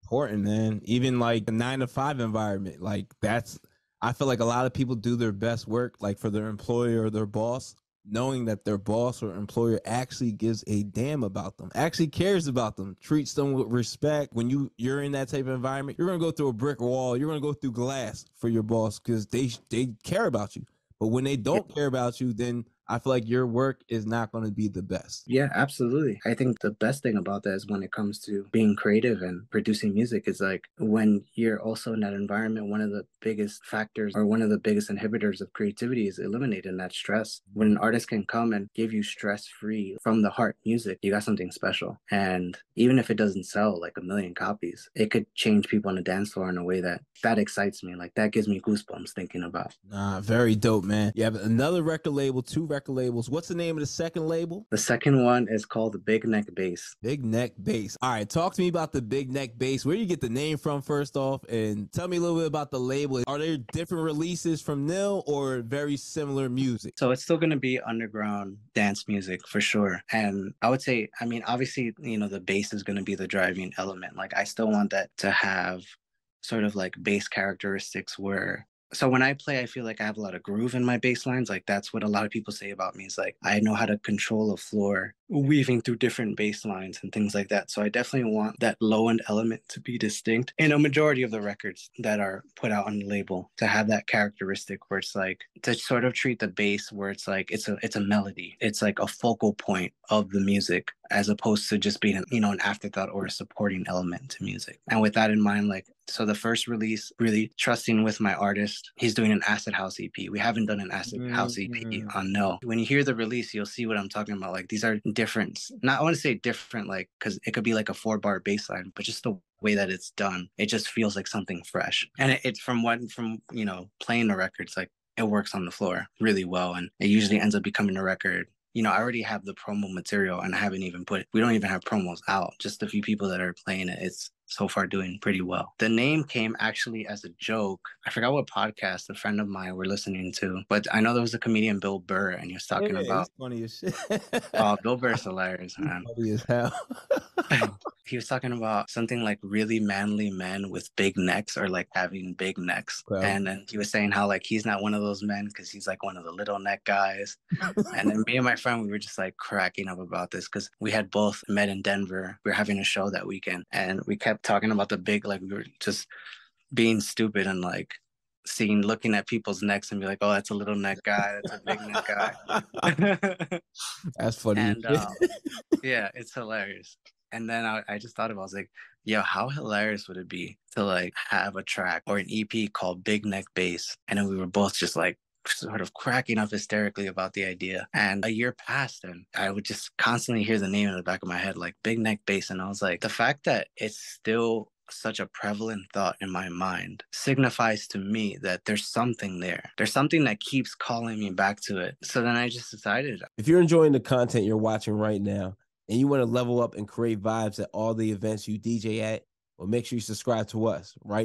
important, man. Even like the 9 to 5 environment, like that's, I feel like a lot of people do their best work like for their employer or their boss, knowing that their boss or employer actually gives a damn about them, actually cares about them, treats them with respect. When you're in that type of environment, you're gonna go through a brick wall, you're gonna go through glass for your boss because they care about you. But when they don't care about you, then I feel like your work is not going to be the best. Yeah, absolutely. I think the best thing about that is when it comes to being creative and producing music is like when you're also in that environment, one of the biggest factors or one of the biggest inhibitors of creativity is eliminating that stress. When an artist can come and give you stress free from the heart music, you got something special. And even if it doesn't sell like a million copies, it could change people on the dance floor in a way that excites me. Like that gives me goosebumps thinking about. Nah, very dope, man. You have another record label, 2 record labels. What's the name of the second label? The second one is called the Big Neck Bass. Big Neck Bass. All right, talk to me about the Big Neck Bass. Where do you get the name from, first off? And tell me a little bit about the label. Are there different releases from Nil or very similar music? So it's still going to be underground dance music for sure. And I would say, I mean, obviously, the bass is going to be the driving element. Like I still want that to have sort of like bass characteristics where so when I play, I feel like I have a lot of groove in my bass lines. Like that's what a lot of people say about me is like I know how to control a floor weaving through different bass lines and things like that. So I definitely want that low end element to be distinct in a majority of the records that are put out on the label to have that characteristic where it's like to sort of treat the bass where it's like it's a melody. It's like a focal point of the music as opposed to just being an afterthought or a supporting element to music. And with that in mind, like so the first release, really trusting with my artist, he's doing an acid house EP. We haven't done an acid house EP on No. When you hear the release, you'll see what I'm talking about. Like these are different, not I want to say different, like because it could be like a 4-bar bass line, but just the way that it's done, it just feels like something fresh. And it's from playing the records, like it works on the floor really well, and it usually ends up becoming a record. I already have the promo material and I haven't even we don't even have promos out. Just a few people that are playing it. It's so far doing pretty well. The name came actually as a joke. I forgot what podcast a friend of mine were listening to, but I know there was a comedian, Bill Burr, and he was talking about. He's funny as shit. Oh, Bill Burr's hilarious, man. Funny as hell. He was talking about something like really manly men with big necks or like having big necks. Wow. And then he was saying how like he's not one of those men because he's like one of the little neck guys. And then me and my friend, we were just like cracking up about this because we had both met in Denver. We were having a show that weekend and we kept talking about the big, like we were just being stupid and like looking at people's necks and be like, oh, that's a little neck guy. That's a big neck guy. That's funny. And yeah, it's hilarious. And then I just thought about it, I was like, yo, how hilarious would it be to like have a track or an EP called Big Neck Bass? And then we were both just like sort of cracking up hysterically about the idea. And a year passed and I would just constantly hear the name in the back of my head, like Big Neck Bass. And I was like, the fact that it's still such a prevalent thought in my mind signifies to me that there's something there. There's something that keeps calling me back to it. So then I just decided. If you're enjoying the content you're watching right now and you want to level up and create vibes at all the events you DJ at, well, make sure you subscribe to us right